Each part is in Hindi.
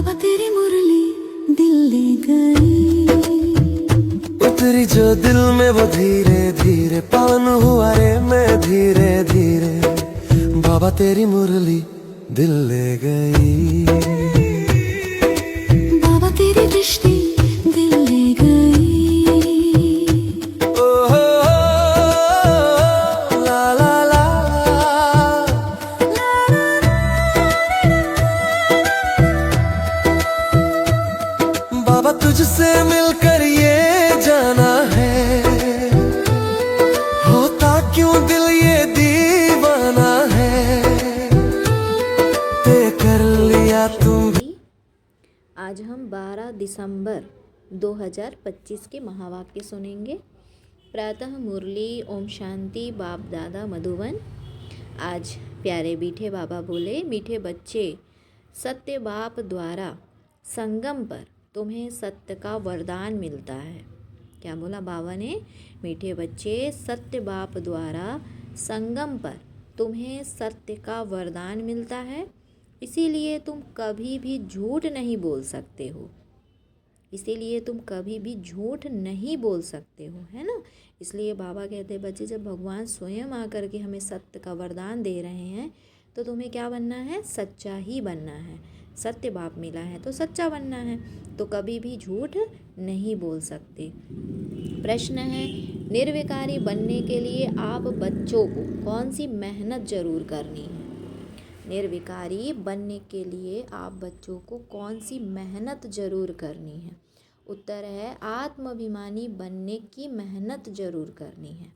बाबा तेरी मुरली दिल ले गई, उतरी जो दिल में वो धीरे धीरे, पावन हुआ रे मैं धीरे धीरे। बाबा तेरी मुरली दिल ले गई, बाबा तेरी दृष्टि दिल ले गई। ओ हो ला ला ला। बाबा तुझसे मिलकर ये जाना है, होता क्यों दिल ये दीवाना है, तय कर लिया तुम। आज हम 12 दिसंबर 2025 के महावाक्य सुनेंगे। प्रातः मुरली ओम शांति बाप दादा मधुबन। आज प्यारे मीठे बाबा बोले, मीठे बच्चे, सत्य बाप द्वारा संगम पर तुम्हें सत्य का वरदान मिलता है। क्या बोला बाबा ने? मीठे बच्चे, सत्य बाप द्वारा संगम पर तुम्हें सत्य का वरदान मिलता है, इसीलिए तुम कभी भी झूठ नहीं बोल सकते हो। इसीलिए तुम कभी भी झूठ नहीं बोल सकते हो, है ना। इसलिए बाबा कहते हैं, बच्चे, जब भगवान स्वयं आकर के हमें सत्य का वरदान दे रहे हैं तो तुम्हें क्या बनना है? सच्चा ही बनना है। सत्य बाप मिला है तो सच्चा बनना है, तो कभी भी झूठ नहीं बोल सकते। प्रश्न है, निर्विकारी बनने के लिए आप बच्चों को कौन सी मेहनत जरूर करनी है? निर्विकारी बनने के लिए आप बच्चों को कौन सी मेहनत जरूर करनी है? उत्तर है, आत्माभिमानी बनने की मेहनत जरूर करनी है।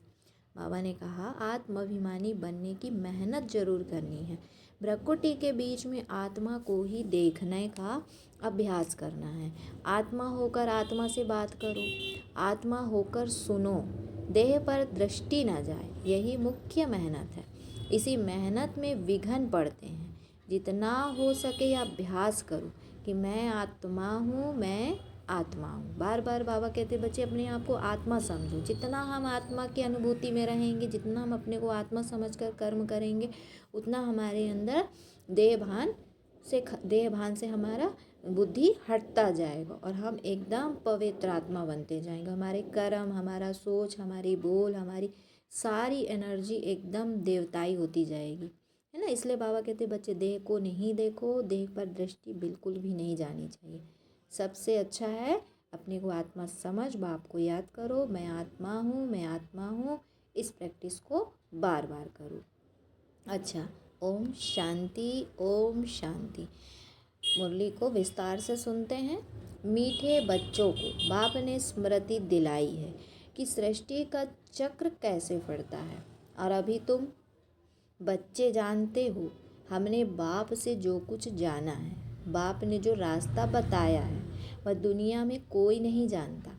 बाबा ने कहा आत्माभिमानी बनने की मेहनत जरूर करनी है। भ्रकुटी के बीच में आत्मा को ही देखने का अभ्यास करना है। आत्मा होकर आत्मा से बात करो, आत्मा होकर सुनो, देह पर दृष्टि ना जाए, यही मुख्य मेहनत है। इसी मेहनत में विघ्न पड़ते हैं। जितना हो सके अभ्यास करो कि मैं आत्मा हूँ, मैं आत्मा हूँ। बार बार बाबा कहते, बच्चे अपने आप को आत्मा समझो। जितना हम आत्मा की अनुभूति में रहेंगे, जितना हम अपने को आत्मा समझकर कर्म करेंगे, उतना हमारे अंदर देह भान से हमारा बुद्धि हटता जाएगा और हम एकदम पवित्र आत्मा बनते जाएंगे। हमारे कर्म, हमारा सोच, हमारी बोल, हमारी सारी एनर्जी एकदम देवताई होती जाएगी, है ना। इसलिए बाबा कहते, बच्चे, देह को नहीं देखो, देह पर दृष्टि बिल्कुल भी नहीं जानी चाहिए। सबसे अच्छा है अपने को आत्मा समझ, बाप को याद करो, मैं आत्मा हूँ, मैं आत्मा हूँ। इस प्रैक्टिस को बार बार करो। अच्छा, ओम शांति, ओम शांति। मुरली को विस्तार से सुनते हैं। मीठे बच्चों को बाप ने स्मृति दिलाई है कि सृष्टि का चक्र कैसे फटता है, और अभी तुम बच्चे जानते हो हमने बाप से जो कुछ जाना है, बाप ने जो रास्ता बताया है, वह दुनिया में कोई नहीं जानता।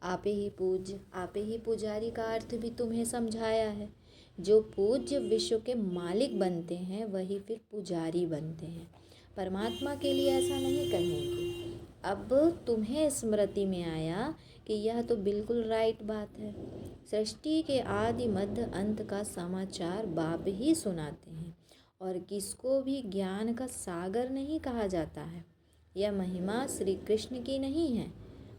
आपे ही पूज्य, आपे ही पुजारी का अर्थ भी तुम्हें समझाया है। जो पूज्य विश्व के मालिक बनते हैं वही फिर पुजारी बनते हैं। परमात्मा के लिए ऐसा नहीं कहेंगे। अब तुम्हें स्मृति में आया कि यह तो बिल्कुल राइट बात है। सृष्टि के आदि मध्य अंत का समाचार बाप ही सुनाते हैं, और किसको भी ज्ञान का सागर नहीं कहा जाता है। यह महिमा श्री कृष्ण की नहीं है।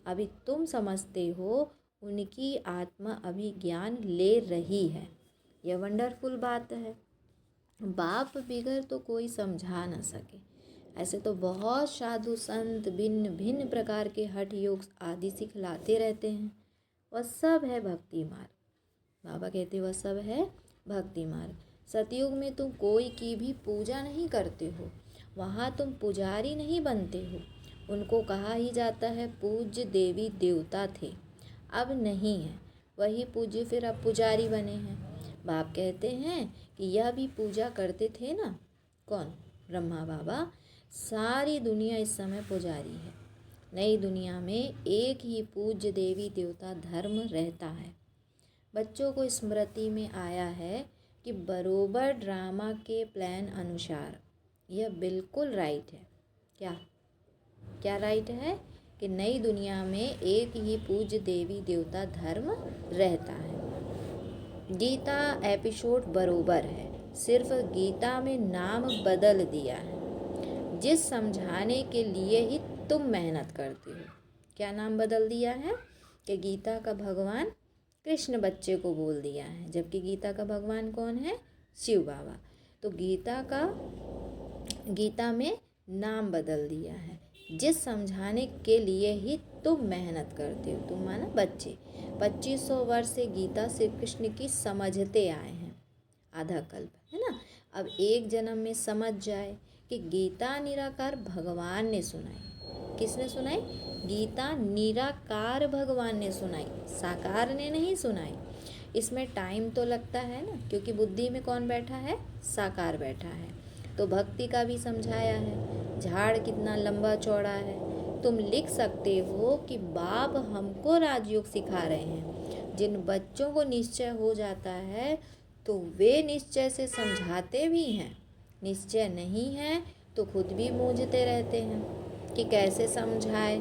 अभी तुम समझते हो, उनकी आत्मा अभी ज्ञान ले रही है। यह वंडरफुल बात है। बाप बिगर तो कोई समझा ना सके। ऐसे तो बहुत साधु संत भिन्न भिन्न प्रकार के हठ योग आदि सिखलाते रहते हैं। वह सब है भक्ति मार्ग। बाबा कहते वह सब है भक्ति मार्ग। सतयुग में तुम कोई की भी पूजा नहीं करते हो, वहाँ तुम पुजारी नहीं बनते हो। उनको कहा ही जाता है पूज्य देवी देवता थे, अब नहीं है। वही पूज्य फिर अब पुजारी बने हैं। बाप कहते हैं कि यह भी पूजा करते थे ना। कौन? ब्रह्मा बाबा। सारी दुनिया इस समय पुजारी है। नई दुनिया में एक ही पूज्य देवी देवता धर्म रहता है। बच्चों को स्मृति में आया है कि बरोबर ड्रामा के प्लान अनुसार यह बिल्कुल राइट है। क्या क्या राइट है? कि नई दुनिया में एक ही पूज्य देवी देवता धर्म रहता है। गीता एपिसोड बरोबर है, सिर्फ गीता में नाम बदल दिया है। जिस समझाने के लिए ही तुम मेहनत करते हो। क्या नाम बदल दिया है कि गीता का भगवान कृष्ण बच्चे को बोल दिया है, जबकि गीता का भगवान कौन है? शिव बाबा। तो गीता में नाम बदल दिया है। जिस समझाने के लिए ही तुम मेहनत करते हो, तुम माना बच्चे। 2500 वर्ष से गीता श्री कृष्ण की समझते आए हैं, आधा कल्प, है ना। अब एक जन्म में समझ जाए कि गीता निराकार भगवान ने सुनाई। किसने सुनाई? गीता निराकार भगवान ने सुनाई, साकार ने नहीं सुनाई। इसमें टाइम तो लगता है ना, क्योंकि बुद्धि में कौन बैठा है? साकार बैठा है। तो भक्ति का भी समझाया है, झाड़ कितना लंबा चौड़ा है। तुम लिख सकते हो कि बाप हमको राजयोग सिखा रहे हैं। जिन बच्चों को निश्चय हो जाता है तो वे निश्चय से समझाते भी हैं, निश्चय नहीं है तो खुद भी मूंझते रहते हैं कि कैसे समझाए,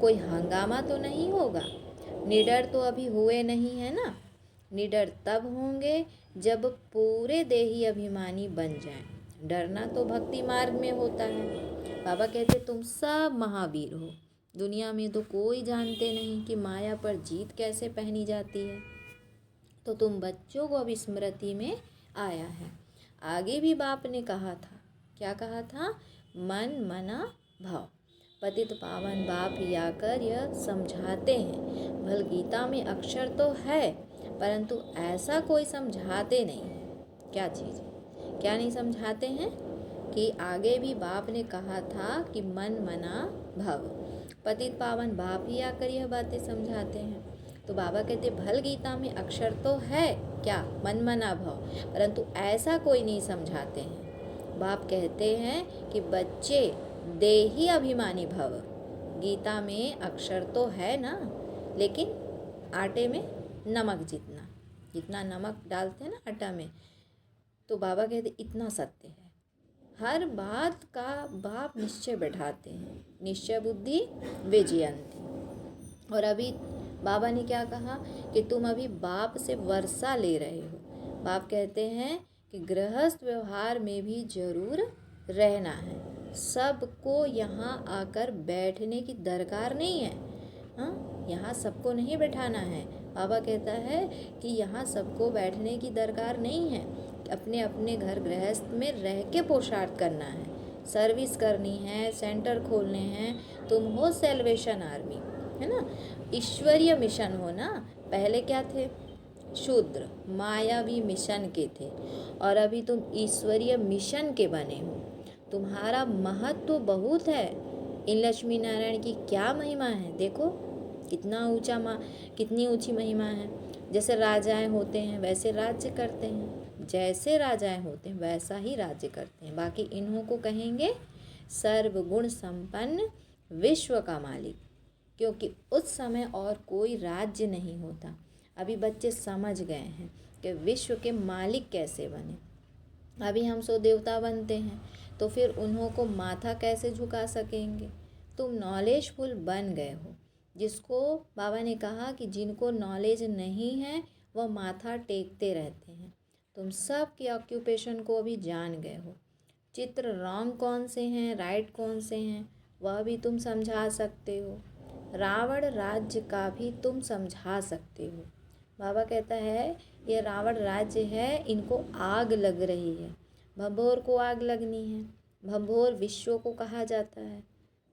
कोई हंगामा तो नहीं होगा। निडर तो अभी हुए नहीं है ना, निडर तब होंगे जब पूरे देही अभिमानी बन जाएं। डरना तो भक्ति मार्ग में होता है। बाबा कहते तुम सब महावीर हो, दुनिया में तो कोई जानते नहीं कि माया पर जीत कैसे पहनी जाती है। तो तुम बच्चों को अब स्मृति में आया है। आगे भी बाप ने कहा था, क्या कहा था? मन मना भाव। पतित पावन बाप आकर यह समझाते हैं। भल गीता में अक्षर तो है, परंतु ऐसा कोई समझाते नहीं है। क्या चीज़? क्या नहीं समझाते हैं? कि आगे भी बाप ने कहा था कि मन मना भव। पतित पावन बाप ही आकर यह बातें समझाते हैं। तो बाबा कहते भल गीता में अक्षर तो है, क्या? मन मना भव, परंतु ऐसा कोई नहीं समझाते हैं। बाप कहते हैं कि बच्चे देही अभिमानी भव। गीता में अक्षर तो है ना, लेकिन आटे में नमक जितना, जितना नमक डालते हैं ना आटा में, तो बाबा कहते इतना सत्य है। हर बात का बाप निश्चय बैठाते हैं, निश्चय बुद्धि विजयंती। और अभी बाबा ने क्या कहा कि तुम अभी बाप से वर्षा ले रहे हो। बाप कहते हैं कि गृहस्थ व्यवहार में भी जरूर रहना है, सबको यहाँ आकर बैठने की दरकार नहीं है। हाँ, यहाँ सबको नहीं बैठाना है। बाबा कहता है कि यहाँ सबको बैठने की दरकार नहीं है। अपने अपने घर गृहस्थ में रह के पुरुषार्थ करना है, सर्विस करनी है, सेंटर खोलने हैं। तुम हो सेल्वेशन आर्मी, है ना, ईश्वरीय मिशन हो ना। पहले क्या थे? शूद्र मायावी मिशन के थे, और अभी तुम ईश्वरीय मिशन के बने हो। तुम्हारा महत्व तो बहुत है। इन लक्ष्मी नारायण की क्या महिमा है, देखो कितना ऊंचा कितनी ऊंची महिमा है। जैसे राजाएं होते हैं वैसे राज्य करते हैं, जैसे राजाएं होते हैं वैसा ही राज्य करते हैं। बाकी इन्हों को कहेंगे सर्वगुण संपन्न विश्व का मालिक, क्योंकि उस समय और कोई राज्य नहीं होता। अभी बच्चे समझ गए हैं कि विश्व के मालिक कैसे बने। अभी हम सो देवता बनते हैं, तो फिर उन्हों को माथा कैसे झुका सकेंगे। तुम नॉलेजफुल बन गए हो। जिसको बाबा ने कहा कि जिनको नॉलेज नहीं है वह माथा टेकते रहते हैं। तुम सब के ऑक्यूपेशन को अभी जान गए हो। चित्र रॉन्ग कौन से हैं, राइट कौन से हैं, वह भी तुम समझा सकते हो। रावण राज्य का भी तुम समझा सकते हो। बाबा कहता है ये रावण राज्य है, इनको आग लग रही है, भंभोर को आग लगनी है। भंभोर विश्व को कहा जाता है।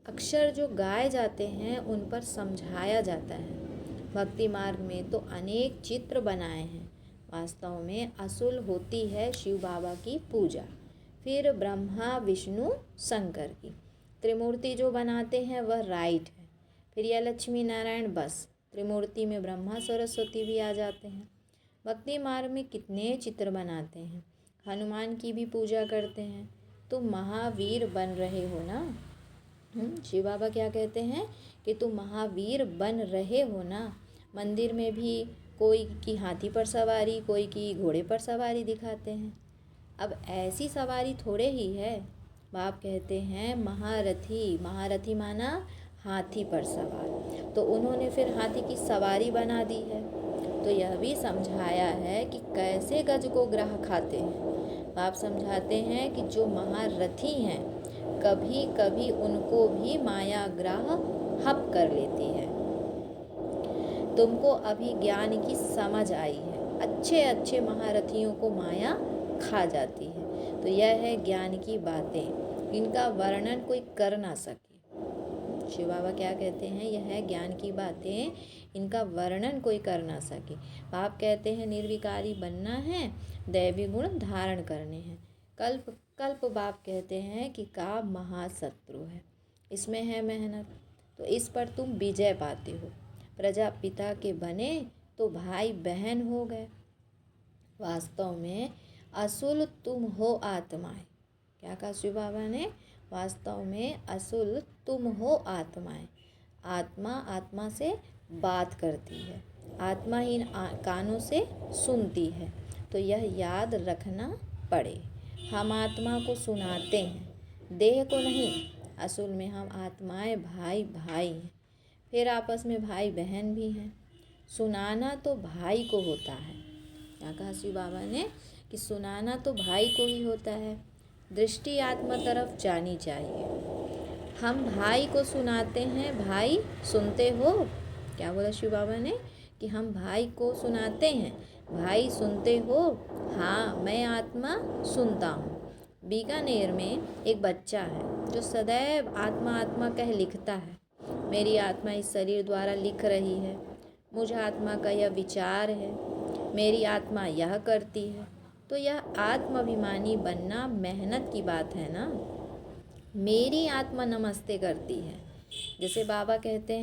अक्षर जो गाए जाते हैं उन पर समझाया जाता है। भक्ति मार्ग में तो अनेक चित्र बनाए हैं। वास्तव में असूल होती है शिव बाबा की पूजा, फिर ब्रह्मा विष्णु शंकर की त्रिमूर्ति जो बनाते हैं वह राइट है। फिर यह लक्ष्मी नारायण, बस त्रिमूर्ति में ब्रह्मा सरस्वती भी आ जाते हैं। भक्ति मार्ग में कितने चित्र बनाते हैं। हनुमान की भी पूजा करते हैं। तुम महावीर बन रहे हो ना। शिव बाबा क्या कहते हैं कि तुम महावीर बन रहे हो ना। मंदिर में भी कोई की हाथी पर सवारी, कोई की घोड़े पर सवारी दिखाते हैं। अब ऐसी सवारी थोड़े ही है। बाप कहते हैं महारथी, महारथी माना हाथी पर सवार। तो उन्होंने फिर हाथी की सवारी बना दी है। तो यह भी समझाया है कि कैसे गज को ग्राह खाते हैं। बाप समझाते हैं कि जो महारथी हैं कभी कभी उनको भी मायाग्रह हप कर लेती है। तुमको अभी ज्ञान की समझ आई है। अच्छे अच्छे महारथियों को माया खा जाती है। तो यह है ज्ञान की बातें, इनका वर्णन कोई कर ना सके। शिव बाबा क्या कहते हैं, यह है ज्ञान की बातें, इनका वर्णन कोई कर ना सके। बाप कहते हैं निर्विकारी बनना है, दैवी गुण धारण करने हैं। कल्प कल्प बाप कहते हैं कि काम महाशत्रु है, इसमें है मेहनत, तो इस पर तुम विजय पाते हो। प्रजापिता के बने तो भाई बहन हो गए। वास्तव में असुल तुम हो आत्माएं। क्या कहा शिव बाबा ने, वास्तव में असुल तुम हो आत्माएं। आत्मा आत्मा से बात करती है, आत्मा ही कानों से सुनती है। तो यह याद रखना पड़े। हम आत्मा को सुनाते हैं, देह को नहीं। असुल में हम आत्माएं भाई भाई हैं, फिर आपस में भाई बहन भी हैं। सुनाना तो भाई को होता है। क्या कहा शिव बाबा ने कि सुनाना तो भाई को ही होता है। दृष्टि आत्मा तरफ जानी चाहिए। हम भाई को सुनाते हैं, भाई सुनते हो। क्या बोला शिव बाबा ने कि हम भाई को सुनाते हैं, भाई सुनते हो। हाँ, मैं आत्मा सुनता हूँ। बीकानेर में एक बच्चा है जो सदैव आत्मा आत्मा कह लिखता है। मेरी आत्मा इस शरीर द्वारा लिख रही है, मुझ आत्मा का यह विचार है, मेरी आत्मा यह करती है। तो यह आत्माभिमानी बनना मेहनत की बात है ना। मेरी आत्मा नमस्ते करती है। जैसे बाबा कहते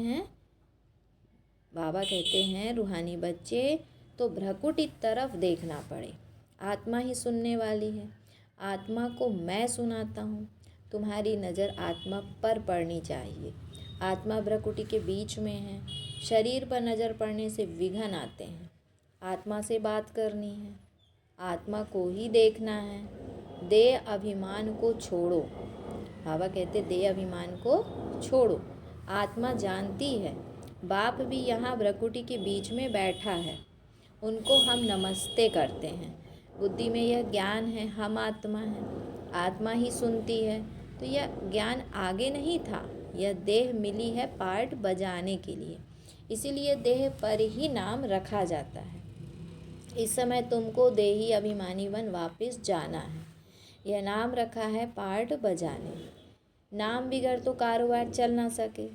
हैं रूहानी बच्चे तो भ्रकुटी तरफ देखना पड़े। आत्मा ही सुनने वाली है, आत्मा को मैं सुनाता हूँ। तुम्हारी नज़र आत्मा पर पड़नी चाहिए। आत्मा भ्रकुटी के बीच में है, शरीर पर नज़र पड़ने से विघ्न आते हैं। आत्मा से बात करनी है, आत्मा को ही देखना है। देह अभिमान को छोड़ो। बाबा कहते देह अभिमान को छोड़ो। आत्मा जानती है बाप भी यहाँ भ्रकुटी के बीच में बैठा है, उनको हम नमस्ते करते हैं। बुद्धि में यह ज्ञान है, हम आत्मा हैं, आत्मा ही सुनती है। तो यह ज्ञान आगे नहीं था, यह देह मिली है पार्ट बजाने के लिए, इसीलिए देह पर ही नाम रखा जाता है। इस समय तुमको देही अभिमानी बन वापस जाना है। यह नाम रखा है पार्ट बजाने। नाम बिगड़ तो कारोबार चल ना सके।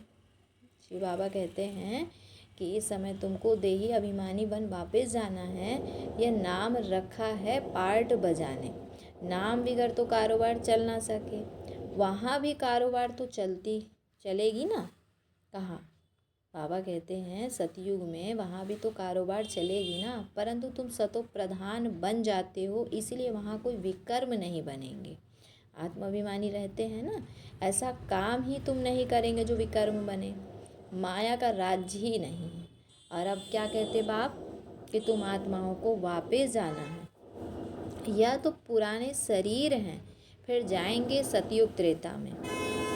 शिव बाबा कहते हैं कि इस समय तुमको देही अभिमानी बन वापस जाना है। यह नाम रखा है पार्ट बजाने। नाम बिगड़ तो कारोबार चल ना सके। वहाँ भी कारोबार तो चलेगी ना। कहाँ? बाबा कहते हैं सतयुग में वहाँ भी तो कारोबार चलेगी ना, परंतु तुम सतो प्रधान बन जाते हो, इसलिए वहाँ कोई विकर्म नहीं बनेंगे। आत्माभिमानी रहते हैं ना, ऐसा काम ही तुम नहीं करेंगे जो विकर्म बने। माया का राज्य ही नहीं है। और अब क्या कहते बाप कि तुम आत्माओं को वापस जाना है। यह तो पुराने शरीर हैं, फिर जाएंगे सतयुग त्रेता में।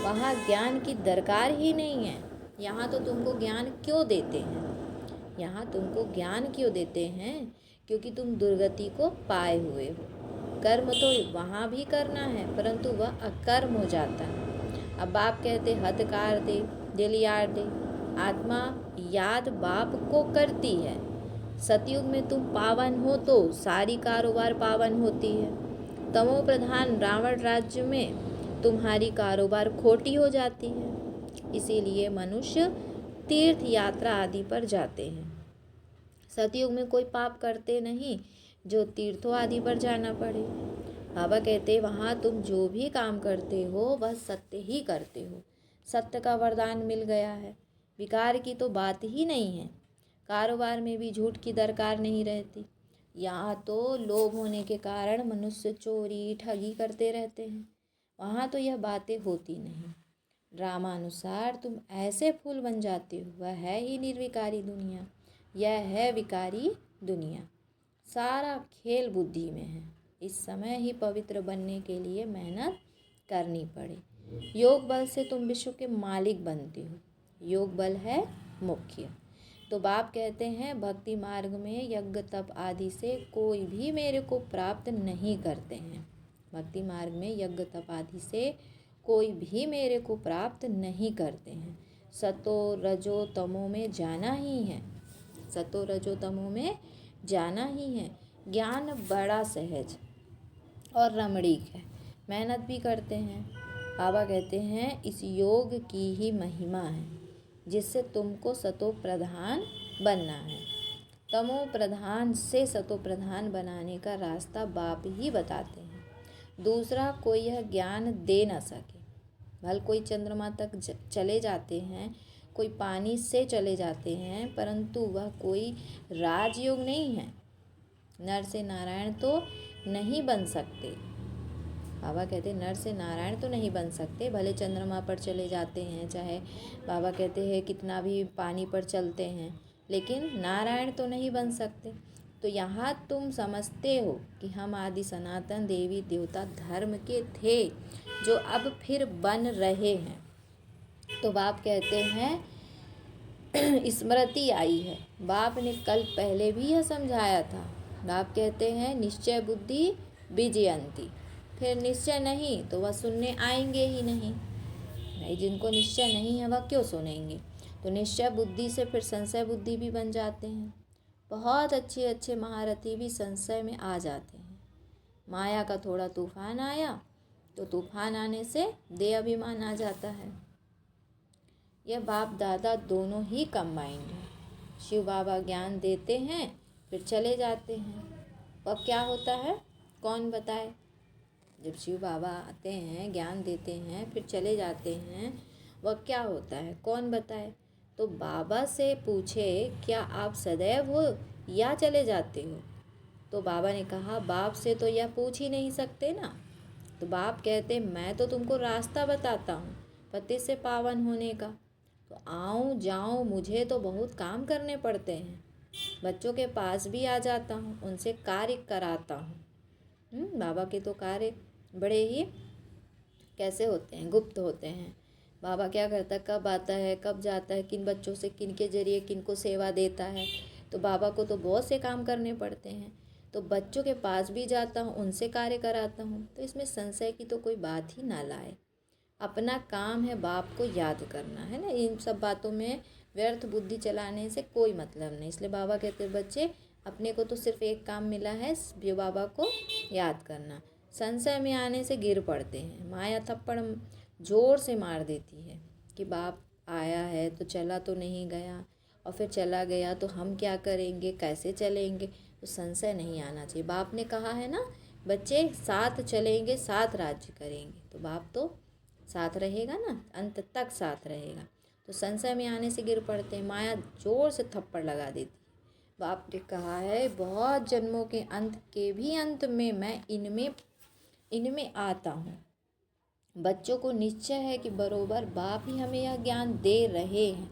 वहाँ ज्ञान की दरकार ही नहीं है। यहाँ तो तुमको ज्ञान क्यों देते हैं? यहाँ तुमको ज्ञान क्यों देते हैं? क्योंकि तुम दुर्गति को पाए हुए हो। कर्म तो वहाँ भी करना है, परंतु वह अकर्म हो जाता है। अब बाप कहते हथकार दे, दिल यार दे। आत्मा याद बाप को करती है। सतयुग में तुम पावन हो तो सारी कारोबार पावन होती है। तमो प्रधान रावण राज्य में तुम्हारी कारोबार खोटी हो जाती है। इसीलिए मनुष्य तीर्थ यात्रा आदि पर जाते हैं। सतयुग में कोई पाप करते नहीं जो तीर्थों आदि पर जाना पड़े। बाबा कहते वहाँ तुम जो भी काम करते हो वह सत्य ही करते हो। सत्य का वरदान मिल गया है, विकार की तो बात ही नहीं है। कारोबार में भी झूठ की दरकार नहीं रहती। यहाँ तो लोभ होने के कारण मनुष्य चोरी ठगी करते रहते हैं, वहाँ तो यह बातें होती नहीं। ड्रामानुसार तुम ऐसे फूल बन जाते हो, वह है ही निर्विकारी दुनिया। यह है विकारी दुनिया। सारा खेल बुद्धि में है। इस समय ही पवित्र बनने के लिए मेहनत करनी पड़े। योग बल से तुम विश्व के मालिक बनते हो। योग बल है मुख्य। तो बाप कहते हैं भक्ति मार्ग में यज्ञ तप आदि से कोई भी मेरे को प्राप्त नहीं करते हैं। भक्ति मार्ग में यज्ञ तप आदि से कोई भी मेरे को प्राप्त नहीं करते हैं। सतो रजो तमो में जाना ही है, सतो रजो तमो में जाना ही है। ज्ञान बड़ा सहज और रमणीक है, मेहनत भी करते हैं। बाबा कहते हैं इस योग की ही महिमा है जिससे तुमको सतो प्रधान बनना है। तमो प्रधान से सतो प्रधान बनाने का रास्ता बाप ही बताते हैं, दूसरा कोई यह ज्ञान दे न सके। भल कोई चंद्रमा तक चले जाते हैं, कोई पानी से चले जाते हैं, परंतु वह कोई राजयोग नहीं है। नर से नारायण तो नहीं बन सकते। बाबा कहते नर से नारायण तो नहीं बन सकते, भले चंद्रमा पर चले जाते हैं, चाहे बाबा कहते हैं कितना भी पानी पर चलते हैं, लेकिन नारायण तो नहीं बन सकते। तो यहाँ तुम समझते हो कि हम आदि सनातन देवी देवता धर्म के थे जो अब फिर बन रहे हैं। तो बाप कहते हैं स्मृति आई है। बाप ने कल पहले भी यह समझाया था। बाप कहते हैं निश्चय बुद्धि विजयंती, फिर निश्चय नहीं तो वह सुनने आएंगे ही नहीं। भाई जिनको निश्चय नहीं है वह क्यों सुनेंगे। तो निश्चय बुद्धि से फिर संशय बुद्धि भी बन जाते हैं। बहुत अच्छे अच्छे महारथी भी संशय में आ जाते हैं। माया का थोड़ा तूफान आया तो तूफान आने से देह अभिमान आ जाता है। यह बाप दादा दोनों ही कंबाइंड है। शिव बाबा ज्ञान देते हैं फिर चले जाते हैं। वह क्या होता है कौन बताए। जब शिव बाबा आते हैं ज्ञान देते हैं फिर चले जाते हैं, वह क्या होता है कौन बताए। तो बाबा से पूछे क्या आप सदैव हो या चले जाते हो। तो बाबा ने कहा बाप से तो यह पूछ ही नहीं सकते ना। तो बाप कहते मैं तो तुमको रास्ता बताता हूँ पति से पावन होने का। तो आऊँ जाऊँ मुझे तो बहुत काम करने पड़ते हैं। बच्चों के पास भी आ जाता हूँ, उनसे कार्य कराता हूँ। बाबा के तो कार्य बड़े ही कैसे होते हैं, गुप्त होते हैं। बाबा क्या करता है, कब आता है कब जाता है, किन बच्चों से किन के जरिए किन को सेवा देता है। तो बाबा को तो बहुत से काम करने पड़ते हैं। तो बच्चों के पास भी जाता हूँ, उनसे कार्य कराता हूँ। तो इसमें संशय की तो कोई बात ही ना लाए। अपना काम है बाप को याद करना है ना। इन सब बातों में व्यर्थ बुद्धि चलाने से कोई मतलब नहीं। इसलिए बाबा कहते बच्चे अपने को तो सिर्फ एक काम मिला है, जो बाबा को याद करना। संशय में आने से गिर पड़ते हैं। माया थप्पड़ जोर से मार देती है कि बाप आया है तो चला तो नहीं गया, और फिर चला गया तो हम क्या करेंगे, कैसे चलेंगे। तो संशय नहीं आना चाहिए। बाप ने कहा है ना बच्चे साथ चलेंगे साथ राज्य करेंगे, तो बाप तो साथ रहेगा ना, अंत तक साथ रहेगा। तो संशय में आने से गिर पड़ते हैं। माया जोर से थप्पड़ लगा देती है। बाप ने कहा है बहुत जन्मों के अंत के भी अंत में मैं इनमें आता हूँ। बच्चों को निश्चय है कि बरोबर बाप ही हमें यह ज्ञान दे रहे हैं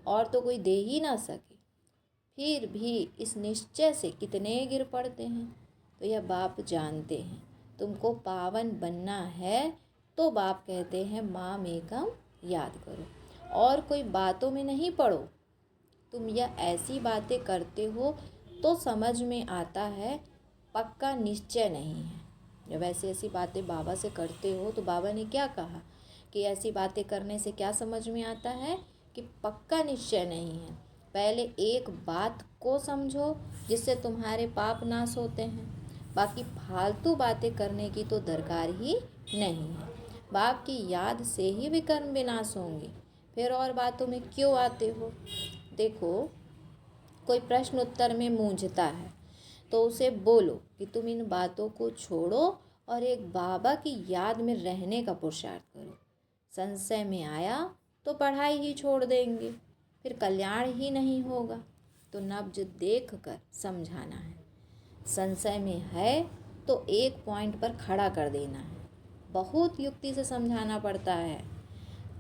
और तो कोई दे ही ना सके। फिर भी इस निश्चय से कितने गिर पड़ते हैं। तो यह बाप जानते हैं तुमको पावन बनना है। तो बाप कहते हैं माम एकम याद करो, और कोई बातों में नहीं पड़ो। तुम यह ऐसी बातें करते हो तो समझ में आता है, पक्का निश्चय नहीं है। जब ऐसी बातें बाबा से करते हो तो बाबा ने क्या कहा कि ऐसी बातें करने से क्या समझ में आता है कि पक्का निश्चय नहीं है। पहले एक बात को समझो जिससे तुम्हारे पाप नाश होते हैं, बाकी फालतू बातें करने की तो दरकार ही नहीं है। बाप की याद से ही विकर्म विनाश होंगे, फिर और बातों में क्यों आते हो। देखो कोई प्रश्न उत्तर में मूंझता है तो उसे बोलो कि तुम इन बातों को छोड़ो और एक बाबा की याद में रहने का पुरुषार्थ करो। संशय में आया तो पढ़ाई ही छोड़ देंगे, फिर कल्याण ही नहीं होगा। तो नब्ज देख कर समझाना है। संशय में है तो एक पॉइंट पर खड़ा कर देना है। बहुत युक्ति से समझाना पड़ता है।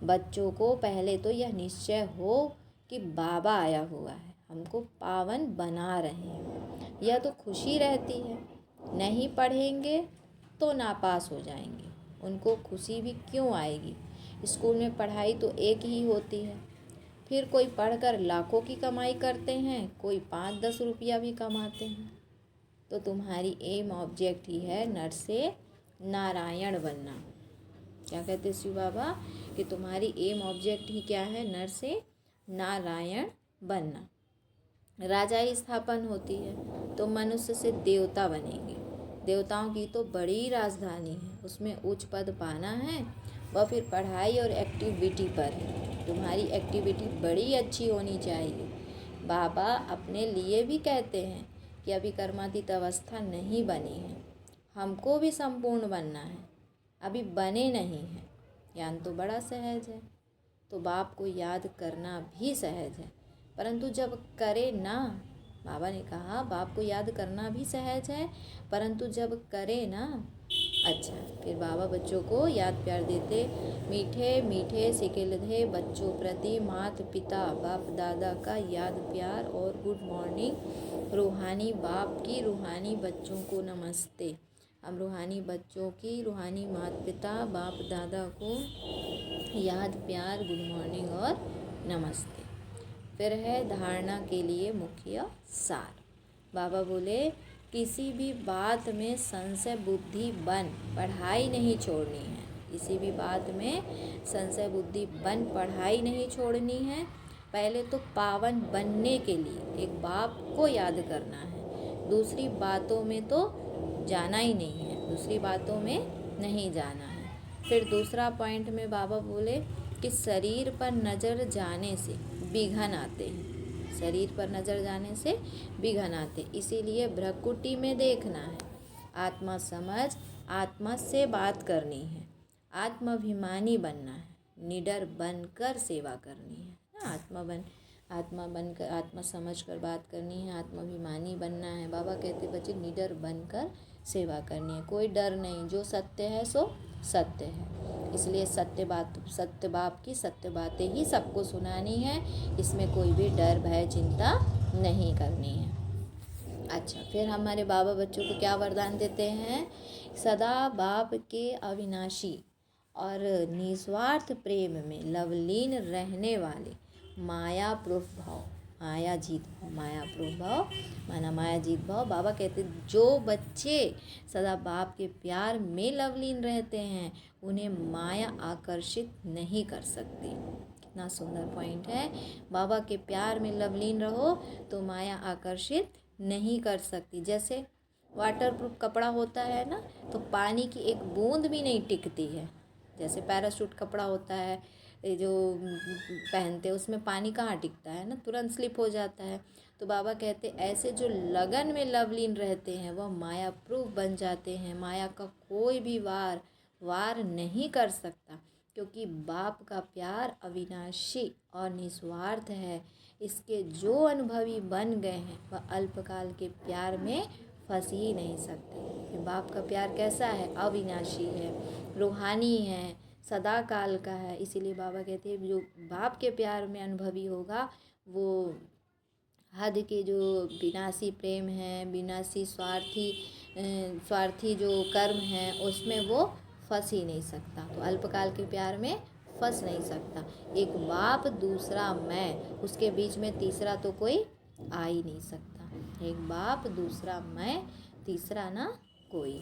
बच्चों को पहले तो यह निश्चय हो कि बाबा आया हुआ है, हमको पावन बना रहे हैं, यह तो खुशी रहती है। नहीं पढ़ेंगे तो नापास हो जाएंगे, उनको खुशी भी क्यों आएगी। स्कूल में पढ़ाई तो एक ही होती है। फिर कोई पढ़कर लाखों की कमाई करते हैं, कोई 5-10 रुपया भी कमाते हैं। तो तुम्हारी एम ऑब्जेक्ट ही है नर से नारायण बनना। क्या कहते शिव बाबा कि तुम्हारी एम ऑब्जेक्ट ही क्या है, नर से नारायण बनना। राजा ही स्थापन होती है तो मनुष्य से देवता बनेंगे। देवताओं की तो बड़ी राजधानी है, उसमें उच्च पद पाना है, वह फिर पढ़ाई और एक्टिविटी पर है। तुम्हारी एक्टिविटी बड़ी अच्छी होनी चाहिए। बाबा अपने लिए भी कहते हैं कि अभी कर्मातीत अवस्था नहीं बनी है, हमको भी संपूर्ण बनना है, अभी बने नहीं हैं। ज्ञान तो बड़ा सहज है, तो बाप को याद करना भी सहज है, परंतु जब करे ना, बाबा ने कहा बाप को याद करना भी सहज है, परंतु जब करे ना। अच्छा, फिर बाबा बच्चों को याद प्यार देते, मीठे मीठे सिकिलधे बच्चों प्रति माता पिता बाप दादा का याद प्यार और गुड मॉर्निंग। रूहानी बाप की रूहानी बच्चों को नमस्ते। हम रूहानी बच्चों की रूहानी माता पिता बाप दादा को याद प्यार गुड मॉर्निंग और नमस्ते। फिर है धारणा के लिए मुख्य सार। बाबा बोले किसी भी बात में संशय बुद्धि बन पढ़ाई नहीं छोड़नी है। किसी भी बात में संशय बुद्धि बन पढ़ाई नहीं छोड़नी है। पहले तो पावन बनने के लिए एक बाप को याद करना है, दूसरी बातों में तो जाना ही नहीं है, दूसरी बातों में नहीं जाना है। फिर दूसरा पॉइंट में बाबा बोले कि शरीर पर नज़र जाने से विघन आते हैं, शरीर पर नज़र जाने से विघन आते, इसीलिए भ्रकुटी में देखना है, आत्मा समझ आत्मा से बात करनी है, आत्माभिमानी बनना है, निडर बनकर सेवा करनी है ना। आत्मा बनकर आत्मा समझ कर बात करनी है, आत्माभिमानी बनना है। बाबा कहते बच्चे निडर बनकर सेवा करनी है, कोई डर नहीं, जो सत्य है सो सत्य है, इसलिए सत्य बाप की सत्य बातें ही सबको सुनानी है, इसमें कोई भी डर भय चिंता नहीं करनी है। अच्छा, फिर हमारे बाबा बच्चों को क्या वरदान देते हैं, सदा बाप के अविनाशी और निस्वार्थ प्रेम में लवलीन रहने वाले माया प्रूफ भाव, माया जीत भाव, माया प्रूफ भाव माना माया जीत भाव। बाबा कहते जो बच्चे सदा बाप के प्यार में लवलीन रहते हैं उन्हें माया आकर्षित नहीं कर सकती। कितना सुंदर पॉइंट है, बाबा के प्यार में लवलीन रहो तो माया आकर्षित नहीं कर सकती। जैसे वाटरप्रूफ कपड़ा होता है ना, तो पानी की एक बूंद भी नहीं टिकती है। जैसे पैराशूट कपड़ा होता है जो पहनते, उसमें पानी कहाँ टिकता है ना, तुरंत स्लिप हो जाता है। तो बाबा कहते ऐसे जो लगन में लवलीन रहते हैं वह माया प्रूफ बन जाते हैं, माया का कोई भी वार नहीं कर सकता, क्योंकि बाप का प्यार अविनाशी और निस्वार्थ है। इसके जो अनुभवी बन गए हैं वह अल्पकाल के प्यार में फंस ही नहीं सकते। बाप का प्यार कैसा है, अविनाशी है, रूहानी है, सदा काल का है। इसीलिए बाबा कहते हैं जो बाप के प्यार में अनुभवी होगा वो हद के जो विनाशी प्रेम है, विनाशी स्वार्थी जो कर्म है उसमें वो फंस ही नहीं सकता। तो अल्पकाल के प्यार में फंस नहीं सकता। एक बाप दूसरा मैं, उसके बीच में तीसरा तो कोई आ ही नहीं सकता। एक बाप दूसरा मैं, तीसरा ना कोई।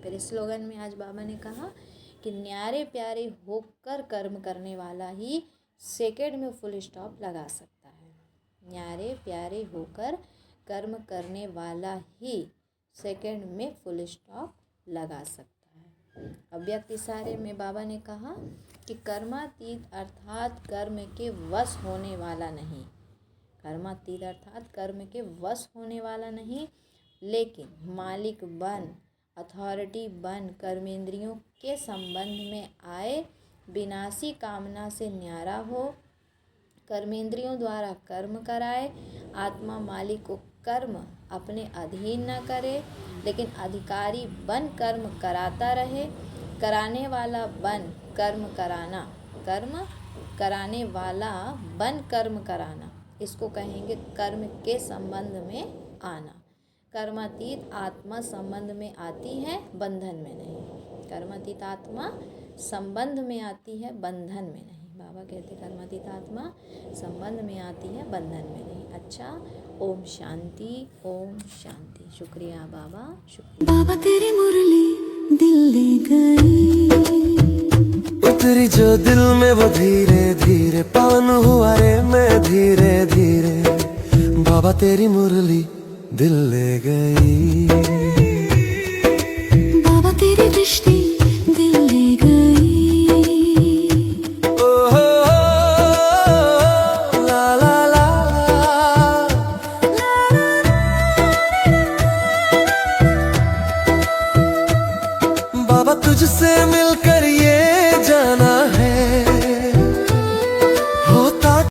फिर स्लोगन में आज बाबा ने कहा कि न्यारे प्यारे होकर कर्म करने वाला ही सेकंड में फुल स्टॉप लगा सकता है। न्यारे प्यारे होकर कर्म करने वाला ही सेकंड में फुल स्टॉप लगा सकता है। अव्यक्त इशारे में बाबा ने कहा कि कर्मातीत अर्थात कर्म के वश होने वाला नहीं, कर्मातीत अर्थात कर्म के वश होने वाला नहीं, लेकिन मालिक बन, अथॉरिटी बन, कर्मेंद्रियों के संबंध में आए, विनाशी कामना से न्यारा हो, कर्मेंद्रियों द्वारा कर्म कराए, आत्मा मालिक को कर्म अपने अधीन न करे, लेकिन अधिकारी बन कर्म कराता रहे, कराने वाला बन कर्म कराना, कर्म कराने वाला बन कर्म कराना, इसको कहेंगे कर्म के संबंध में आना। कर्मातीत आत्मा संबंध में आती है, बंधन में नहीं। कर्मातीत आत्मा संबंध में आती है, बंधन में नहीं। बाबा कहते कर्मातीत आत्मा संबंध में आती है, बंधन में नहीं। अच्छा, ओम शांति, ओम शांति। शुक्रिया बाबा, शुक्रिया। बाबा तेरी मुरली दिल ले गई। उतरी जो दिल में वो धीरे धीरे पावन हुआ रे मैं धीरे धीरे बाबा तेरी मुरली दिल ले गई बाबा तेरी दृष्टि दिल ले गई ओ हो ला ला ला बाबा तुझसे मिलकर